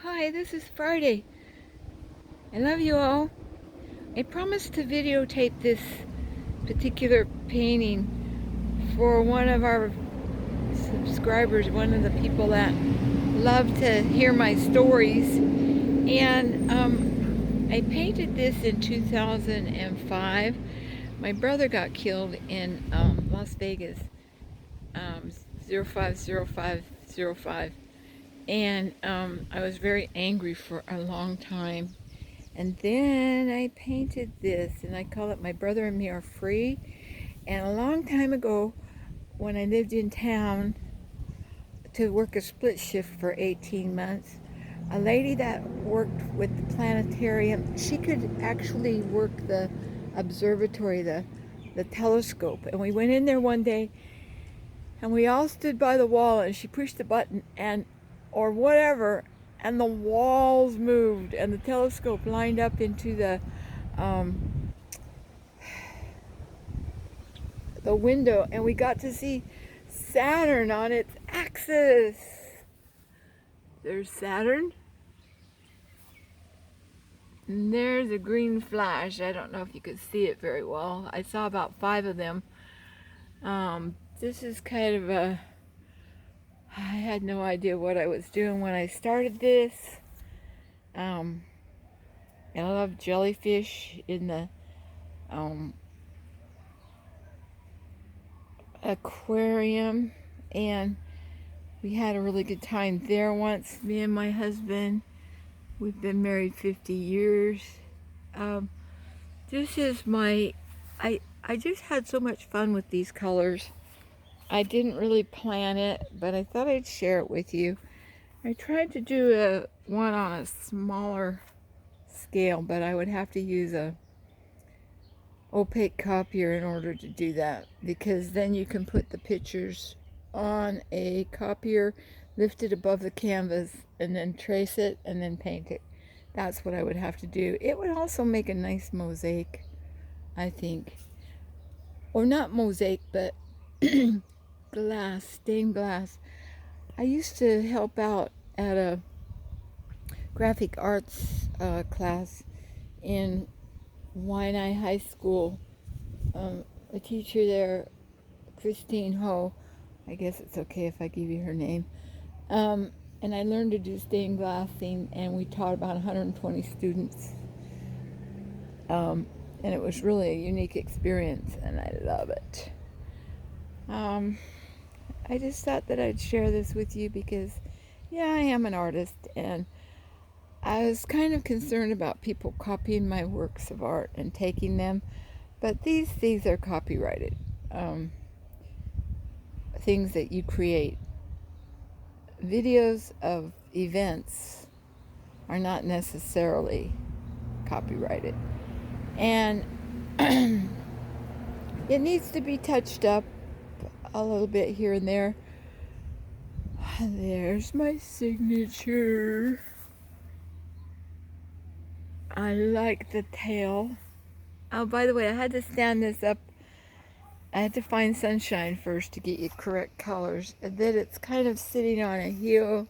Hi, this is Friday. I love you all. I promised to videotape this particular painting for one of our subscribers, one of the people that love to hear my stories. And I painted this in 2005. My brother got killed in Las Vegas, 050505. And I was very angry for a long time. And then I painted this, and I call it My Brother and Me Are Free. And a long time ago, when I lived in town to work a split shift for 18 months, a lady that worked with the planetarium, she could actually work the observatory, the telescope. And we went in there one day, and we all stood by the wall, and she pushed the button, or whatever, and the walls moved, and the telescope lined up into um, the window, and we got to see Saturn on its axis. There's Saturn, and there's a green flash. I don't know if you could see it very well. I saw about 5 of them. This is kind of I had no idea what I was doing when I started this. And I love jellyfish in the aquarium, and we had a really good time there once, me and my husband. We've been married 50 years. This is I just had so much fun with these colors. I didn't really plan it, but I thought I'd share it with you. I tried to do one on a smaller scale, but I would have to use a opaque copier in order to do that, because then you can put the pictures on a copier, lift it above the canvas, and then trace it and then paint it. That's what I would have to do. It would also make a nice mosaic, I think. Or not mosaic, but glass, stained glass. I used to help out at a graphic arts class in Waianae High School. A teacher there, Christine Ho, I guess it's okay if I give you her name, and I learned to do stained glassing, and we taught about 120 students, and it was really a unique experience, and I love it. I just thought that I'd share this with you because, yeah, I am an artist, and I was kind of concerned about people copying my works of art and taking them, but these are copyrighted. Things that you create. Videos of events are not necessarily copyrighted. And it needs to be touched up a little bit here and there. There's my signature. I like the tail. Oh, by the way, I had to stand this up. I had to find sunshine first to get you correct colors. And then it's kind of sitting on a heel,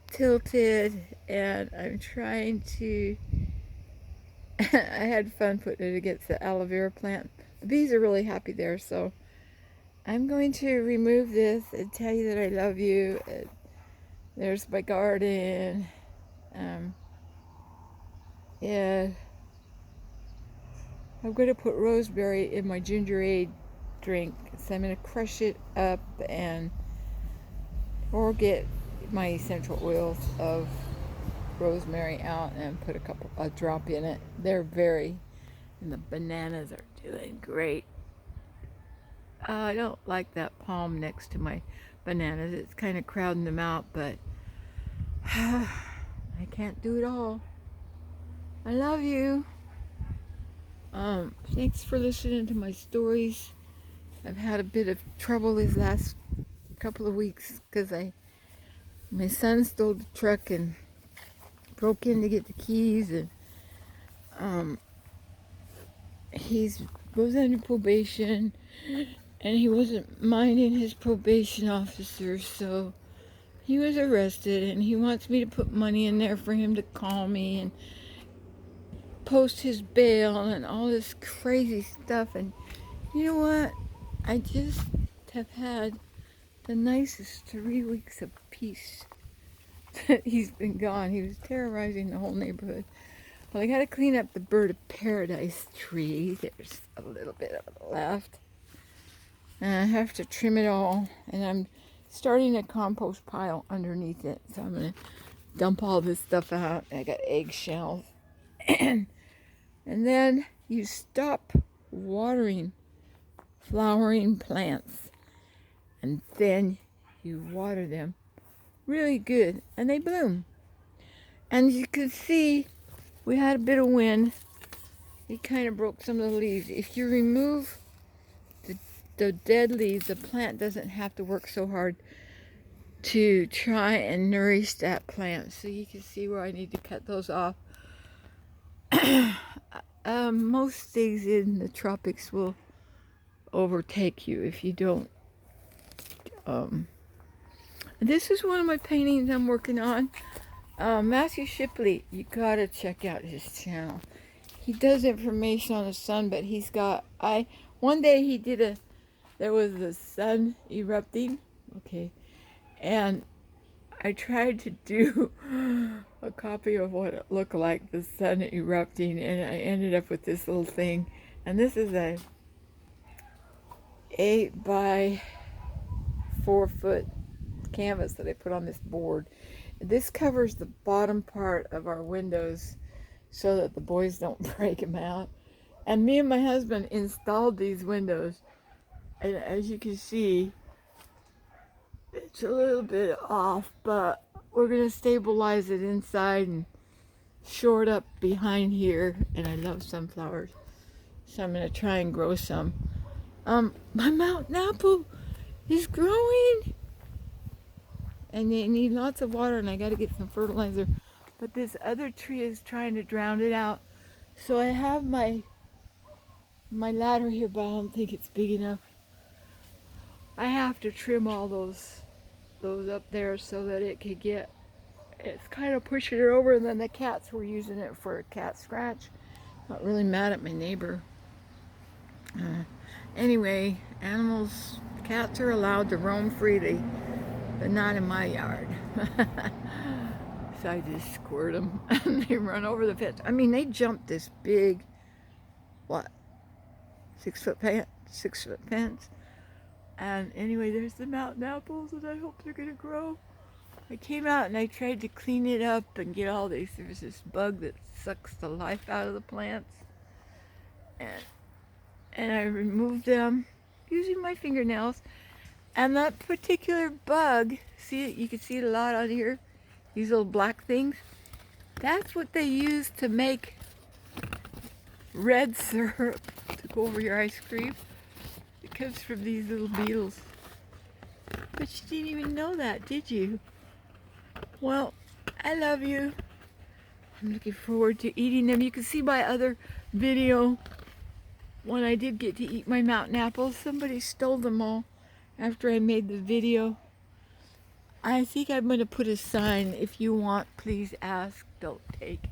tilted, and I'm trying to... I had fun putting it against the aloe vera plant. The bees are really happy there, so I'm going to remove this and tell you that I love you. And there's my garden. Yeah, I'm going to put rosemary in my gingerade drink, so I'm going to crush it up or get my essential oils of rosemary out and put a drop in it. And the bananas are doing great. I don't like that palm next to my bananas. It's kind of crowding them out, but I can't do it all. I love you. Thanks for listening to my stories. I've had a bit of trouble these last couple of weeks because my son stole the truck and broke in to get the keys, and he was under probation, and he wasn't minding his probation officer, so he was arrested, and he wants me to put money in there for him to call me and post his bail and all this crazy stuff. And you know what? I just have had the nicest 3 weeks of peace that he's been gone. He was terrorizing the whole neighborhood. Well, I got to clean up the bird of paradise tree. There's a little bit of it left. And I have to trim it all. And I'm starting a compost pile underneath it. So I'm going to dump all this stuff out. I got eggshells. And then you stop watering flowering plants. And then you water them really good. And they bloom. And you can see we had a bit of wind. It kind of broke some of the leaves. If you remove the dead leaves, the plant doesn't have to work so hard to try and nourish that plant. So you can see where I need to cut those off. Most things in the tropics will overtake you if you don't. This is one of my paintings I'm working on. Matthew Shipley, you gotta check out his channel. He does information on the sun, but he's got, one day he did there was the sun erupting, okay, and I tried to do a copy of what it looked like, the sun erupting, and I ended up with this little thing. And this is a 8 by 4 foot canvas that I put on this board. This covers the bottom part of our windows so that the boys don't break them out. And me and my husband installed these windows, and as you can see, it's a little bit off, but we're going to stabilize it inside and shore it up behind here. And I love sunflowers, so I'm going to try and grow some. My mountain apple is growing, and they need lots of water, and I got to get some fertilizer. But this other tree is trying to drown it out. So I have my ladder here, but I don't think it's big enough. I have to trim all those up there so that it could get, it's kind of pushing it over. And then the cats were using it for a cat scratch. Not really mad at my neighbor. Anyway, cats are allowed to roam freely, but not in my yard. So I just squirt them and they run over the fence. I mean, they jumped this big, 6 foot fence. And anyway, there's the mountain apples, and I hope they're gonna grow. I came out and I tried to clean it up and get all these. There's this bug that sucks the life out of the plants, and I removed them using my fingernails. And that particular bug, see it? You can see it a lot on here. These little black things. That's what they use to make red syrup to go over your ice cream. It comes from these little beetles. But you didn't even know that, did you? Well, I love you. I'm looking forward to eating them. You can see my other video when I did get to eat my mountain apples. Somebody stole them all after I made the video. I think I'm going to put a sign, if you want, please ask, don't take.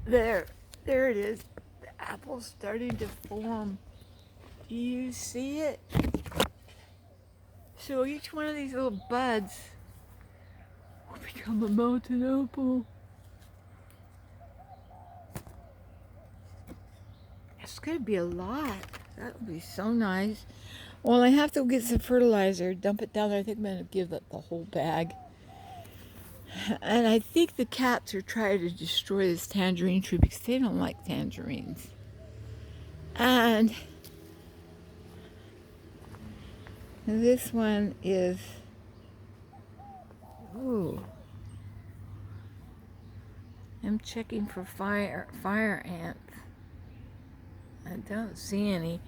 There it is. The apple's starting to form. Do you see it? So each one of these little buds will become a mountain apple. It's going to be a lot. That would be so nice. Well, I have to get some fertilizer, dump it down there. I think I'm going to give it the whole bag. And I think the cats are trying to destroy this tangerine tree because they don't like tangerines. And this one is, ooh, I'm checking for fire ants. I don't see any.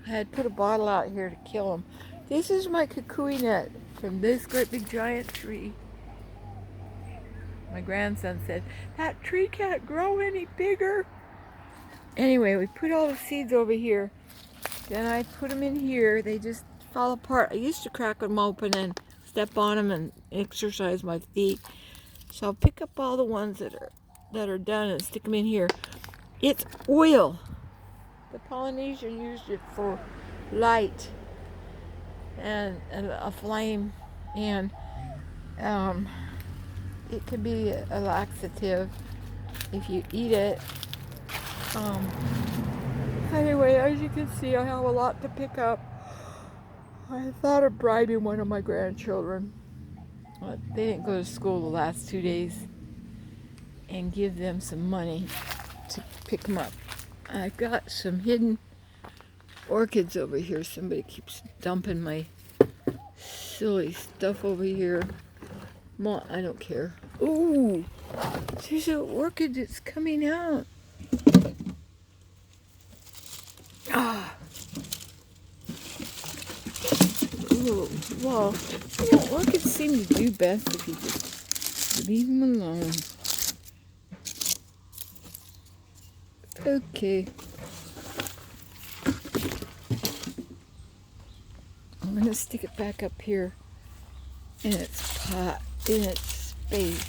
I had put a bottle out here to kill them. This is my kukui nut from this great big giant tree. My grandson said, that tree can't grow any bigger. Anyway, we put all the seeds over here. Then I put them in here. They just fall apart. I used to crack them open and step on them and exercise my feet. So I'll pick up all the ones that are done and stick them in here. It's oil. The Polynesian used it for light and a flame, and it can be a laxative if you eat it. Anyway, as you can see, I have a lot to pick up. I thought of bribing one of my grandchildren. They didn't go to school the last 2 days, and give them some money to pick them up. I've got some hidden orchids over here. Somebody keeps dumping my silly stuff over here. I don't care. Ooh, there's an orchid that's coming out. Ah. Ooh, well, orchids seem to do best if you just leave them alone. Okay. I'm going to stick it back up here in its pot, in its space.